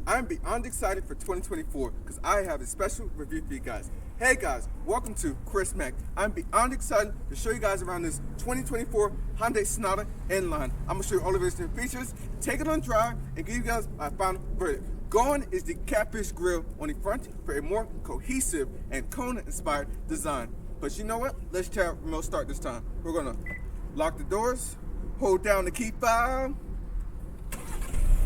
I'm beyond excited for 2024 because I have a special review for you guys. Hey guys, welcome to Chris Mack. I'm beyond excited to show you guys around this 2024 Hyundai Sonata N line. I'm gonna show you all of its new features, take it on drive, and give you guys my final verdict. Gone is the catfish grille on the front for a more cohesive and Kona-inspired design. But you know what? Let's try remote start this time. We're gonna lock the doors, hold down the key fob.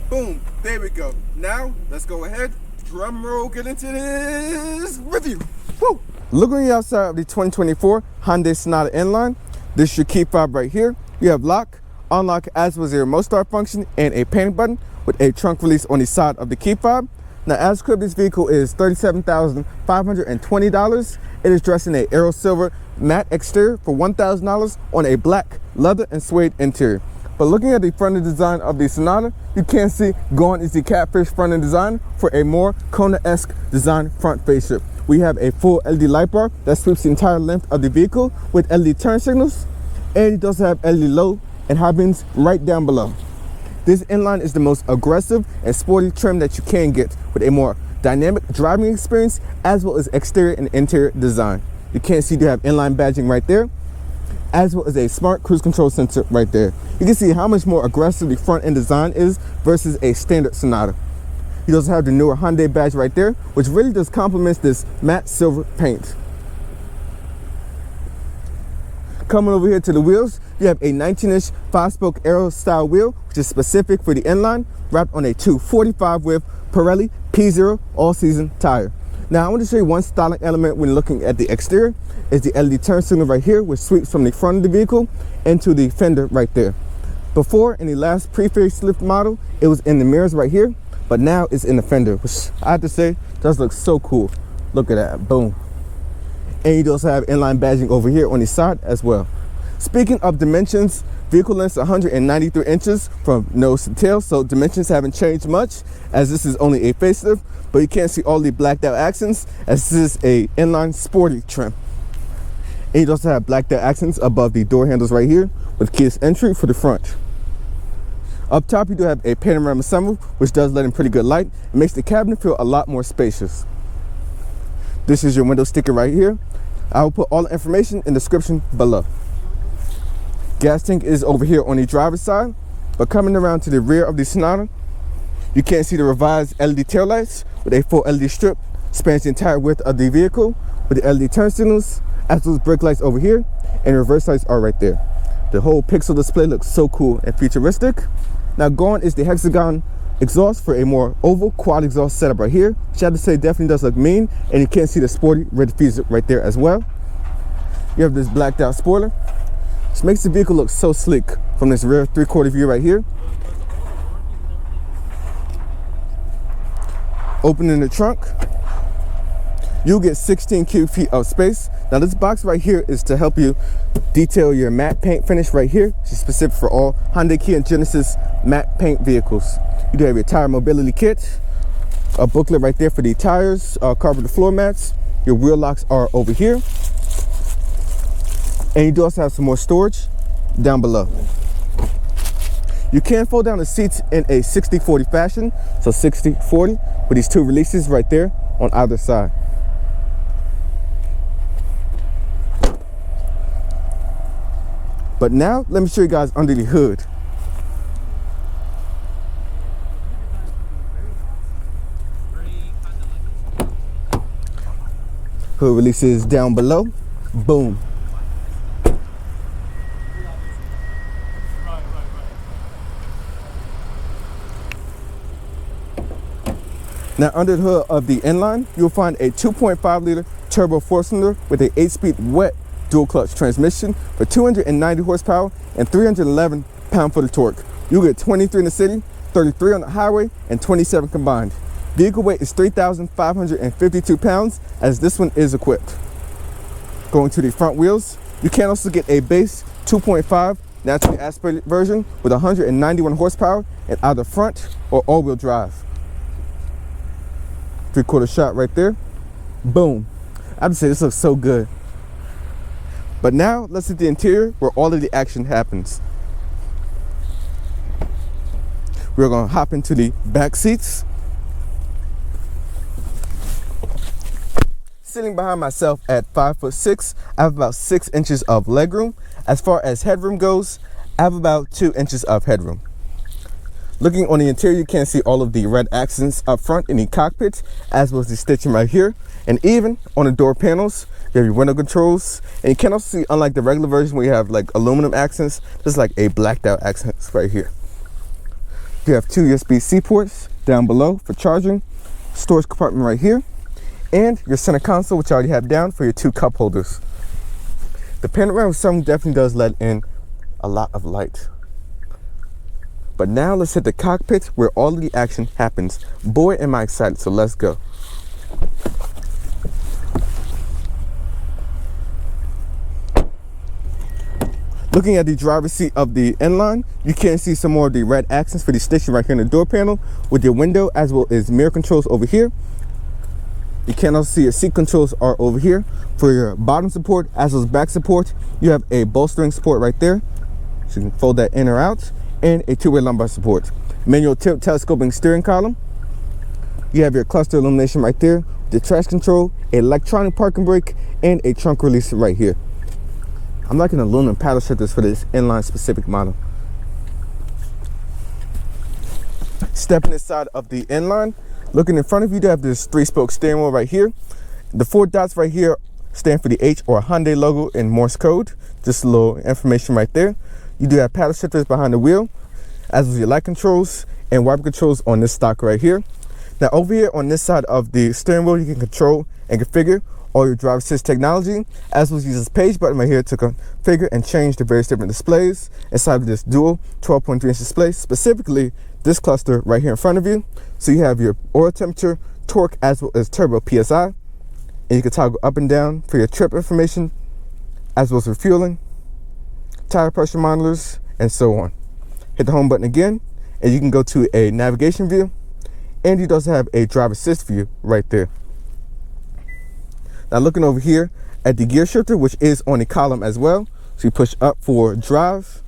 Boom, there we go. Now, let's go ahead, drum roll, get into this review. Woo! Look on the outside of the 2024 Hyundai Sonata N line. This is your key fob right here. You have lock, unlock as well as your remote start function, and a panic button with a trunk release on the side of the key fob. Now, as equipped, this vehicle is $37,520. It is dressed in a Aero Silver Matte exterior for $1,000 on a black leather and suede interior. But looking at the front end design of the Sonata, you can see gone is the catfish front end design for a more Kona-esque design front facelift. We have a full LED light bar that sweeps the entire length of the vehicle with LED turn signals, and it does have LED low and high beams right down below. This inline is the most aggressive and sporty trim that you can get with a more dynamic driving experience as well as exterior and interior design. You can see you have inline badging right there, as well as a smart cruise control sensor right there. You can see how much more aggressive the front end design is versus a standard Sonata. You also have the newer Hyundai badge right there, which really just complements this matte silver paint. Coming over here to the wheels, you have a 19-inch 5-spoke Aero style wheel, which is specific for the inline, wrapped on a 245 width Pirelli P0 all-season tire. Now, I want to show you one styling element when looking at the exterior is the LED turn signal right here, which sweeps from the front of the vehicle into the fender right there. Before, in the last pre-facelift model, it was in the mirrors right here, but now it's in the fender, which I have to say does look so cool. Look at that, boom. And you also have inline badging over here on the side as well. Speaking of dimensions, vehicle length is 193 inches from nose to tail, so dimensions haven't changed much as this is only a facelift, but you can't see all the blacked out accents as this is a inline sporty trim. And you also have blacked out accents above the door handles right here with keyless entry for the front. Up top, you do have a panorama sunroof, which does let in pretty good light. It makes the cabinet feel a lot more spacious. This is your window sticker right here. I will put all the information in the description below. Gas tank is over here on the driver's side, but coming around to the rear of the Sonata, you can see the revised LED taillights with a full LED strip spans the entire width of the vehicle with the LED turn signals, as well as brake lights over here, and reverse lights are right there. The whole pixel display looks so cool and futuristic. Now, gone is the hexagon exhaust for a more oval quad exhaust setup right here, which I have to say definitely does look mean, and you can see the sporty red diffuser right there as well. You have this blacked out spoiler, which makes the vehicle look so sleek from this rear 3/4 view right here. Opening the trunk, you'll get 16 cubic feet of space. Now, this box right here is to help you detail your matte paint finish right here, which is specific for all Hyundai, Kia, and Genesis matte paint vehicles. You do have your tire mobility kit, a booklet right there for the tires, carpeted floor mats. Your wheel locks are over here. And you do also have some more storage down below. You can fold down the seats in a 60-40 fashion, so 60-40 with these two releases right there on either side. But now, let me show you guys under the hood. Hood releases down below, boom. Now, under the hood of the N-Line, you'll find a 2.5 liter turbo 4-cylinder with a 8-speed wet dual clutch transmission for 290 horsepower and 311 pound-foot of torque. You'll get 23 in the city, 33 on the highway, and 27 combined. Vehicle weight is 3,552 pounds, as this one is equipped. Going to the front wheels, you can also get a base 2.5 naturally aspirated version with 191 horsepower in either front or all-wheel drive. 3/4 shot right there, boom. I have to say, this looks so good. But now, let's hit the interior where all of the action happens. We're gonna hop into the back seats. Sitting behind myself at 5'6", I have about 6 inches of legroom. As far as headroom goes, I have about 2 inches of headroom. Looking on the interior, you can see all of the red accents up front in the cockpit, as well as the stitching right here. And even on the door panels, you have your window controls. And you can also see, unlike the regular version where you have like aluminum accents, there's like a blacked out accents right here. You have 2 USB-C ports down below for charging, storage compartment right here, and your center console, which I already have down for your 2 cup holders. The panoramic sunroof definitely does let in a lot of light. But now let's hit the cockpit where all of the action happens. Boy, am I excited, so let's go. Looking at the driver's seat of the N-Line, you can see some more of the red accents for the stitching right here in the door panel with your window, as well as mirror controls over here. You can also see your seat controls are over here. For your bottom support as well as back support, you have a bolstering support right there, so you can fold that in or out, and a 2-way lumbar support. Manual tilt telescoping steering column. You have your cluster illumination right there, the trash control, electronic parking brake, and a trunk release right here. I'm liking aluminum paddle shifters for this N-Line specific model. Stepping inside of the N-Line, looking in front of you, you have this 3-spoke steering wheel right here. The 4 dots right here stand for the H or Hyundai logo in Morse code. Just a little information right there. You do have paddle shifters behind the wheel, as well as your light controls and wiper controls on this stock right here. Now over here on this side of the steering wheel, you can control and configure all your driver assist technology, as well as use this page button right here to configure and change the various different displays inside of this dual 12.3-inch display, specifically this cluster right here in front of you. So you have your oil temperature, torque, as well as turbo PSI, and you can toggle up and down for your trip information, as well as refueling, tire pressure monitors, and so on. Hit the home button again, and you can go to a navigation view, and you also have a driver assist view right there. Now looking over here at the gear shifter, which is on the column as well. So you push up for drive,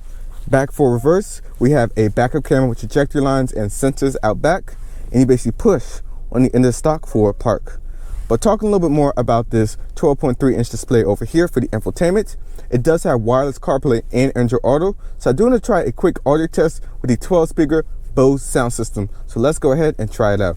back for reverse. We have a backup camera with trajectory lines and sensors out back, and you basically push on the end of the stock for park. But talking a little bit more about this 12.3-inch display over here for the infotainment, it does have wireless CarPlay and Android Auto. So I do want to try a quick audio test with the 12-speaker Bose sound system. So let's go ahead and try it out.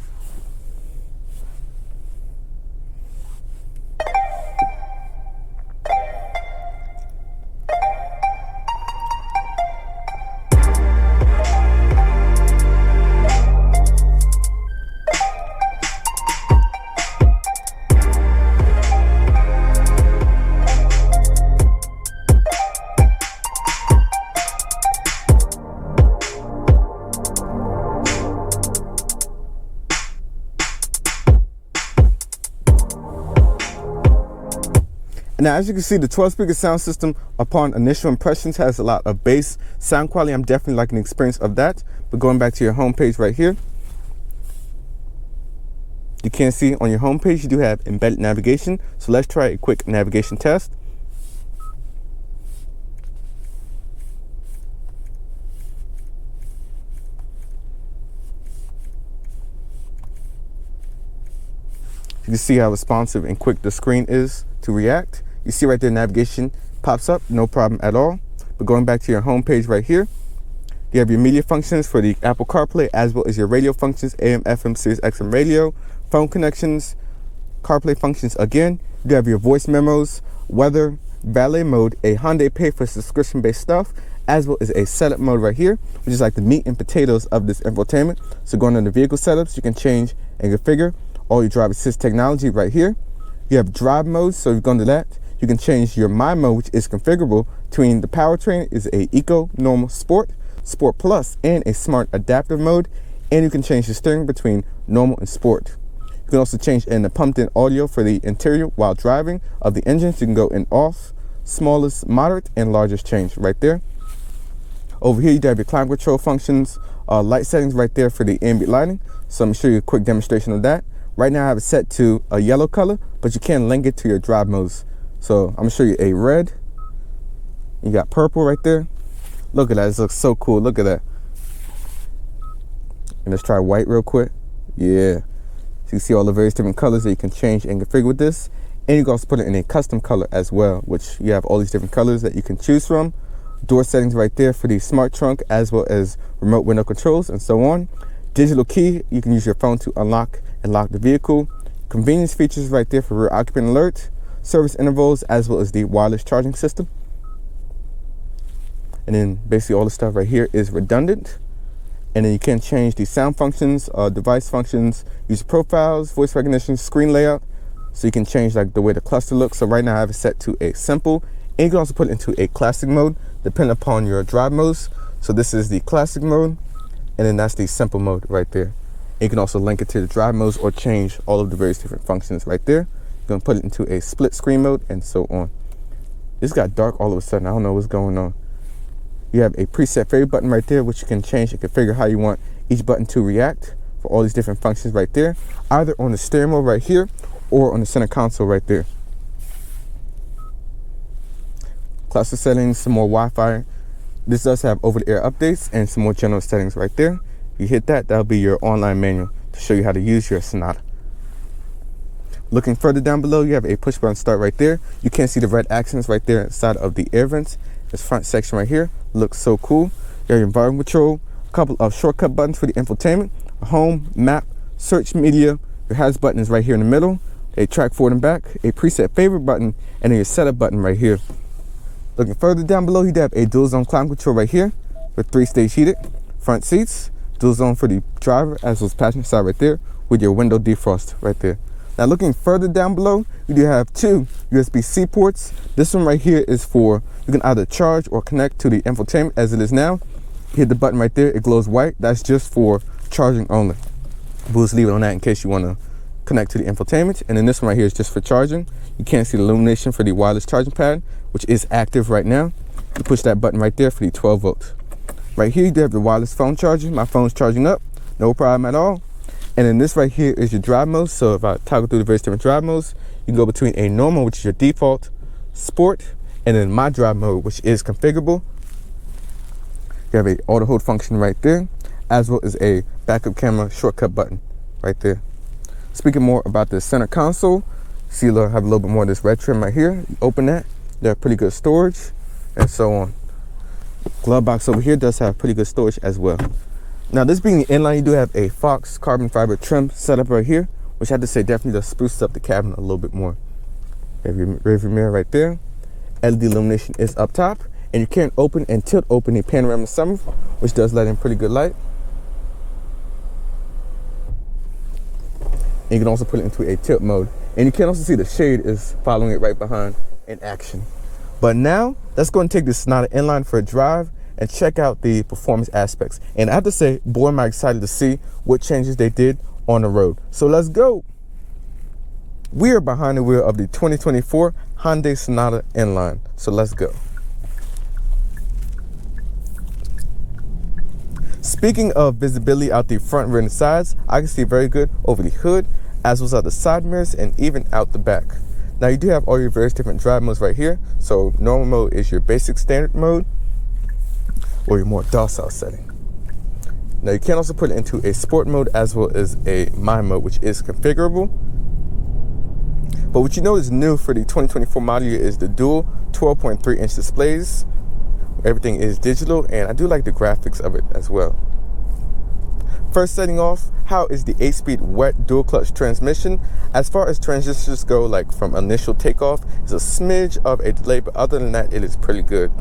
Now, as you can see, the 12-speaker sound system, upon initial impressions, has a lot of bass sound quality. I'm definitely liking the experience of that. But going back to your home page right here, you can see on your home page you do have embedded navigation. So let's try a quick navigation test. You can see how responsive and quick the screen is to react. You see right there, navigation pops up, no problem at all. But going back to your home page right here, you have your media functions for the Apple CarPlay, as well as your radio functions, AM, FM, Sirius XM radio, phone connections, CarPlay functions again. You have your voice memos, weather, valet mode, a Hyundai Pay for subscription-based stuff, as well as a setup mode right here, which is like the meat and potatoes of this infotainment. So going under vehicle setups, you can change and configure all your driver assist technology right here. You have drive modes, so if you go into that, you can change your My mode, which is configurable between the powertrain is a Eco, Normal, Sport, Sport Plus, and a Smart Adaptive mode. And you can change the steering between Normal and Sport. You can also change in the pumped-in audio for the interior while driving of the engine. So you can go in off, smallest, moderate, and largest change right there. Over here, you have your climate control functions, light settings right there for the ambient lighting. So I'm going to show you a quick demonstration of that. Right now I have it set to a yellow color, but you can link it to your drive modes. So I'm gonna show you a red. You got purple right there. Look at that, this looks so cool, look at that. And let's try white real quick. Yeah, so you see all the various different colors that you can change and configure with this. And you can also put it in a custom color as well, which you have all these different colors that you can choose from. Door settings right there for the smart trunk, as well as remote window controls and so on. Digital key, you can use your phone to unlock and lock the vehicle. Convenience features right there for rear occupant alert. Service intervals, as well as the wireless charging system. And then basically all the stuff right here is redundant. And then you can change the sound functions, device functions, user profiles, voice recognition, screen layout. So you can change like the way the cluster looks. So right now I have it set to a simple. And you can also put it into a classic mode, depending upon your drive modes. So this is the classic mode, and then that's the simple mode right there. And you can also link it to the drive modes or change all of the various different functions right there. You're gonna put it into a split screen mode and so on. It's got dark all of a sudden. I don't know what's going on. You have a preset favorite button right there, which you can change and configure how you want each button to react for all these different functions right there, either on the steering wheel right here or on the center console right there. Cluster settings, some more Wi-Fi. This does have over-the-air updates and some more general settings right there. You hit that, that'll be your online manual to show you how to use your Sonata. Looking further down below, you have a push button start right there. You can see the red accents right there inside of the air vents. This front section right here looks so cool. You have your environment control, a couple of shortcut buttons for the infotainment, a home, map, search media. Your HAZ button is right here in the middle. A track forward and back, a preset favorite button, and then your setup button right here. Looking further down below, you have a dual zone climate control right here with 3-stage heated front seats, dual zone for the driver as well as passenger side right there with your window defrost right there. Now looking further down below, you do have 2 USB-C ports. This one right here is for, you can either charge or connect to the infotainment as it is now. You hit the button right there, it glows white. That's just for charging only. We'll just leave it on that in case you want to connect to the infotainment. And then this one right here is just for charging. You can't see the illumination for the wireless charging pad, which is active right now. You push that button right there for the 12 volts. Right here, you do have the wireless phone charger. My phone's charging up, no problem at all. And then this right here is your drive mode. So if I toggle through the various different drive modes, you can go between a normal, which is your default, sport, and then my drive mode, which is configurable. You have a auto hold function right there, as well as a backup camera shortcut button right there. Speaking more about the center console, see you'll have a little bit more of this red trim right here. You open that, they have pretty good storage and so on. Glove box over here does have pretty good storage as well. Now this being the inline, you do have a Fox carbon fiber trim setup right here, which I have to say definitely does spruce up the cabin a little bit more. You have your rearview mirror right there. LED illumination is up top, and you can open and tilt open a panoramic sunroof, which does let in pretty good light. And you can also put it into a tilt mode. And you can also see the shade is following it right behind in action. But now, let's go and take this Sonata inline for a drive and check out the performance aspects. And I have to say, boy, am I excited to see what changes they did on the road. So let's go. We are behind the wheel of the 2024 Hyundai Sonata inline. So let's go. Speaking of visibility out the front, rear, and sides, I can see very good over the hood, as well as out the side mirrors and even out the back. Now you do have all your various different drive modes right here. So normal mode is your basic standard mode, or your more docile setting. Now you can also put it into a sport mode as well as a my mode, which is configurable. But what you know is new for the 2024 model year is the dual 12.3-inch displays. Everything is digital, and I do like the graphics of it as well. First, setting off, how is the 8-speed wet dual clutch transmission? As far as transistors go, like from initial takeoff, it's a smidge of a delay, but other than that, it is pretty good.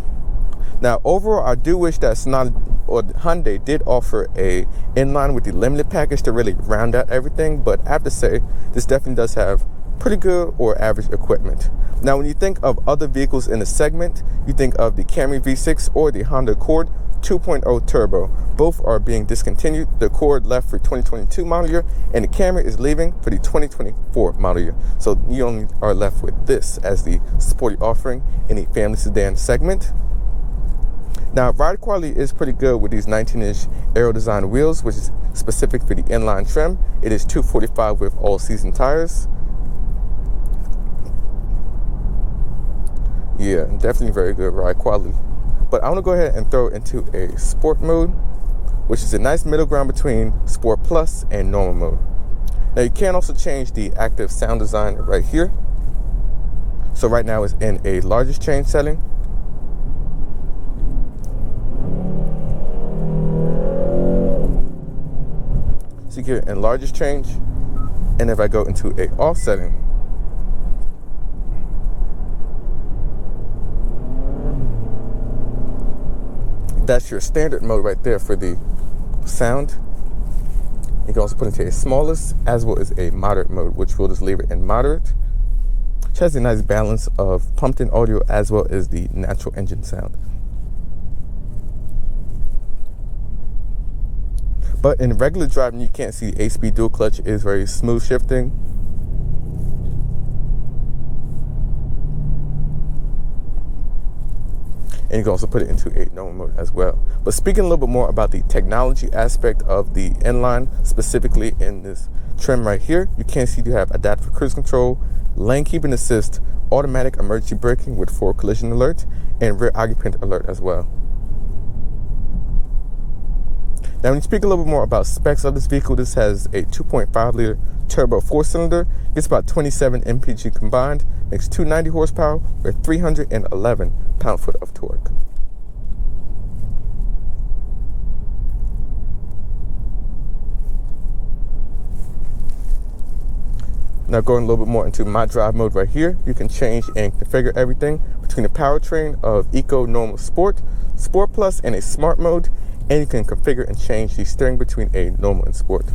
Now, overall, I do wish that Sonata or Hyundai did offer a inline with the limited package to really round out everything, but I have to say, this definitely does have pretty good or average equipment. Now, when you think of other vehicles in the segment, you think of the Camry V6 or the Honda Accord 2.0 Turbo. Both are being discontinued. The Accord left for 2022 model year, and the Camry is leaving for the 2024 model year. So you only are left with this as the sporty offering in the family sedan segment. Now, ride quality is pretty good with these 19-inch Aero design wheels, which is specific for the inline trim. It is 245 with all-season tires. Yeah, definitely very good ride quality. But I want to go ahead and throw it into a sport mode, which is a nice middle ground between sport plus and normal mode. Now you can also change the active sound design right here. So right now it's in a largest change setting. So you get in largest change, and if I go into a off setting, that's your standard mode right there for the sound. You can also put it into a smallest as well as a moderate mode, which we'll just leave it in moderate, which has a nice balance of pumped-in audio as well as the natural engine sound. But in regular driving, you can't see the 8-speed dual clutch is very smooth shifting. And you can also put it into a normal mode as well. But speaking a little bit more about the technology aspect of the inline, specifically in this trim right here, you can see you have adaptive cruise control, lane keeping assist, automatic emergency braking with forward collision alert, and rear occupant alert as well. Now, when you speak a little bit more about specs of this vehicle, this has a 2.5 liter turbo 4-cylinder, gets about 27 mpg combined, makes 290 horsepower with 311 pound-foot of torque. Now going a little bit more into my drive mode right here, you can change and configure everything between the powertrain of Eco, Normal, Sport, Sport Plus, and a Smart mode, and you can configure and change the steering between a Normal and Sport.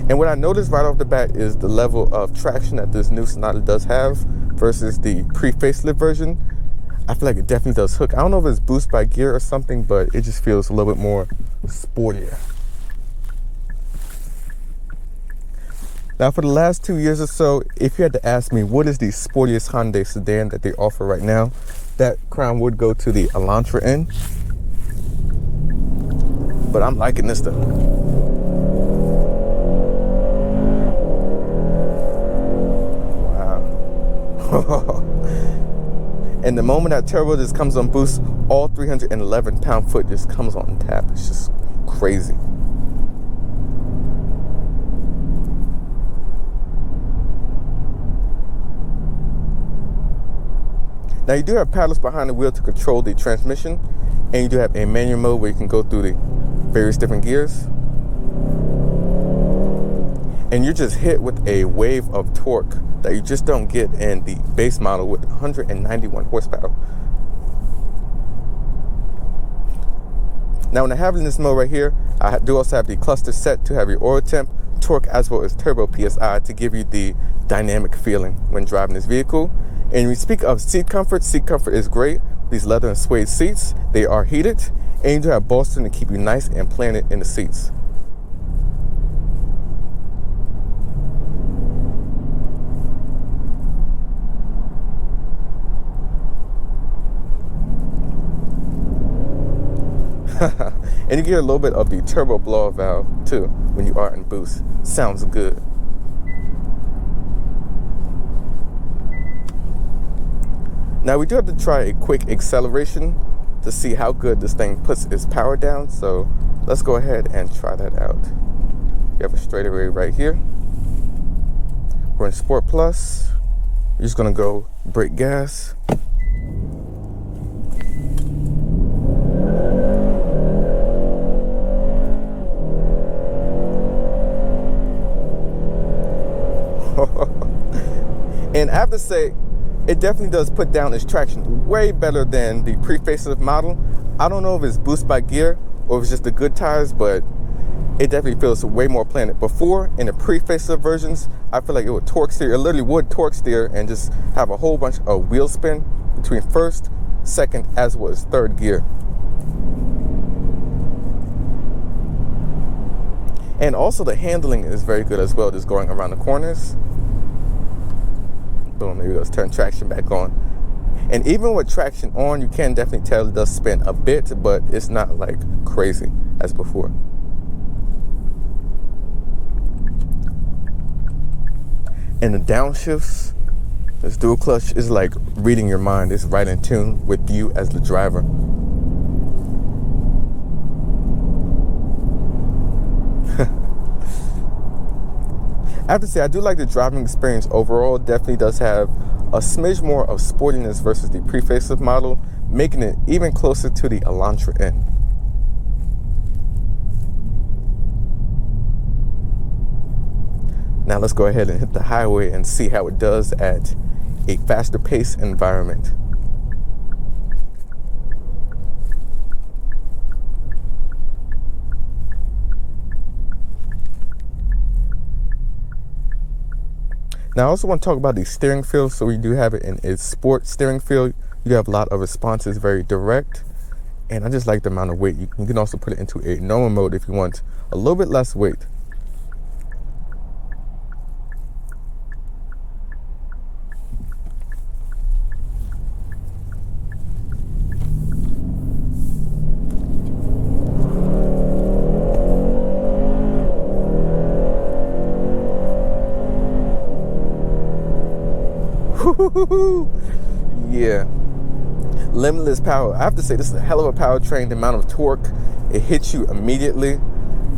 And what I noticed right off the bat is the level of traction that this new Sonata does have versus the pre-facelift version. I feel like it definitely does hook. I don't know if it's boost by gear or something, but it just feels a little bit more sportier. Now, for the last 2 years or so, if you had to ask me what is the sportiest Hyundai sedan that they offer right now, that crown would go to the Elantra N. But I'm liking this though. Wow. And the moment that turbo just comes on boost, all 311 pound-foot just comes on tap. It's just crazy. Now you do have paddles behind the wheel to control the transmission, and you do have a manual mode where you can go through the various different gears. And you're just hit with a wave of torque that you just don't get in the base model with 191 horsepower. Now when I have it in this mode right here, I do also have the cluster set to have your oil temp, torque, as well as turbo PSI to give you the dynamic feeling when driving this vehicle. And when we speak of seat comfort is great. These leather and suede seats, they are heated, and you do have bolstering to keep you nice and planted in the seats. And you get a little bit of the turbo blower valve too when you are in boost. Sounds good. Now we do have to try a quick acceleration to see how good this thing puts its power down. So let's go ahead and try that out. You have a straightaway right here. We're in Sport Plus. You're just gonna go brake gas. And I have to say, it definitely does put down its traction way better than the pre-facelift model. I don't know if it's boost by gear or if it's just the good tires, but it definitely feels way more planted. Before, in the pre-facelift versions, I feel like it would torque steer. It literally would torque steer and just have a whole bunch of wheel spin between first, second, as well as third gear. And also the handling is very good as well, just going around the corners. Boom, maybe let's turn traction back on. And even with traction on, you can definitely tell it does spin a bit, but it's not like crazy as before. And the downshifts, this dual clutch is like reading your mind. It's right in tune with you as the driver. I have to say, I do like the driving experience overall. It definitely does have a smidge more of sportiness versus the pre-facelift model, making it even closer to the Elantra N. Now let's go ahead and hit the highway and see how it does at a faster pace environment. Now I also want to talk about the steering feel. So we do have it in its sport steering feel. You have a lot of responses, very direct, and I just like the amount of weight. You can also put it into a normal mode if you want a little bit less weight. Yeah, limitless power. I have to say, this is a hell of a powertrain. The amount of torque, it hits you immediately,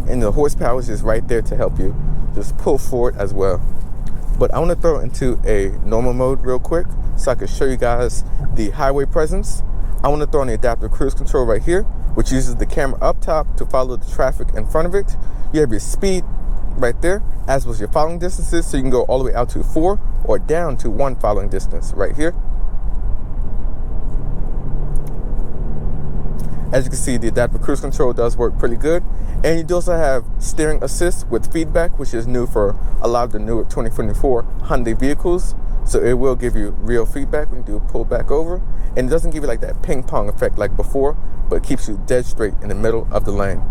and the horsepower is just right there to help you just pull forward as well. But I want to throw it into a normal mode real quick so I can show you guys the highway presence. I want to throw on the adaptive cruise control right here, which uses the camera up top to follow the traffic in front of it. You have your speed right there, as was your following distances, so you can go all the way out to 4 or down to 1 following distance right here. As you can see, the adaptive cruise control does work pretty good, and you do also have steering assist with feedback, which is new for a lot of the newer 2024 Hyundai vehicles. So it will give you real feedback when you do pull back over, and it doesn't give you like that ping pong effect like before, but it keeps you dead straight in the middle of the lane.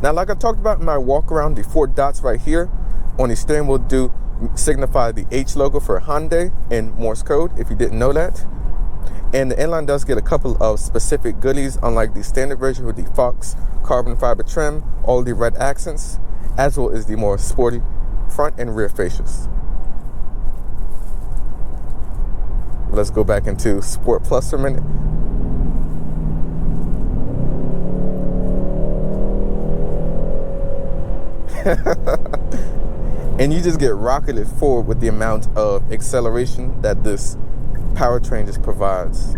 Now, like I talked about in my walk around, the 4 dots right here on the steering wheel do signify the H logo for Hyundai in Morse code, if you didn't know that. And the inline does get a couple of specific goodies, unlike the standard version with the Fox carbon fiber trim, all the red accents, as well as the more sporty front and rear fascias. Let's go back into Sport Plus for a minute. And you just get rocketed forward with the amount of acceleration that this powertrain just provides.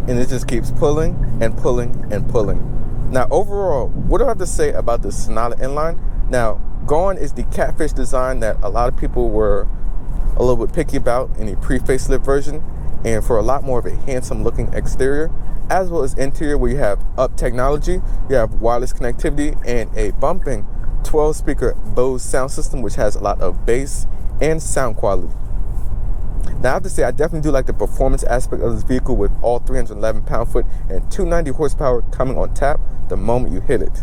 And it just keeps pulling and pulling and pulling. Now, overall, what do I have to say about the Sonata inline? Now, gone is the catfish design that a lot of people were a little bit picky about in the pre-facelift version, and for a lot more of a handsome looking exterior, as well as interior where you have up technology, you have wireless connectivity, and a bumping 12 speaker Bose sound system, which has a lot of bass and sound quality. Now, I have to say, I definitely do like the performance aspect of this vehicle with all 311 pound-foot and 290 horsepower coming on tap the moment you hit it.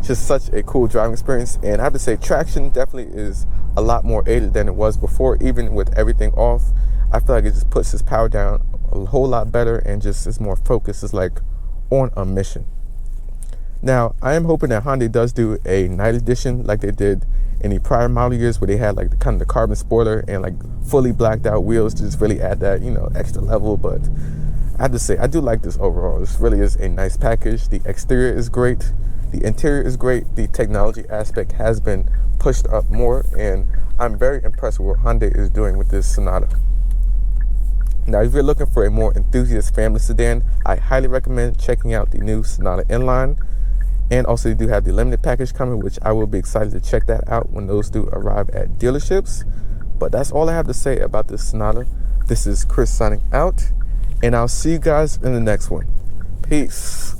Just such a cool driving experience, and I have to say, traction definitely is a lot more aided than it was before. Even with everything off, I feel like it just puts this power down a whole lot better and just is more focused. It's like on a mission. Now, I am hoping that Hyundai does do a night edition like they did in the prior model years, where they had like the kind of the carbon spoiler and like fully blacked out wheels to just really add that, you know, extra level. But I have to say, I do like this overall. This really is a nice package. The exterior is great. The interior is great. The technology aspect has been pushed up more, and I'm very impressed with what Hyundai is doing with this Sonata. Now, if you're looking for a more enthusiast family sedan, I highly recommend checking out the new Sonata N-Line. And also, you do have the limited package coming, which I will be excited to check that out when those do arrive at dealerships. But that's all I have to say about this Sonata. This is Chris signing out, and I'll see you guys in the next one. Peace.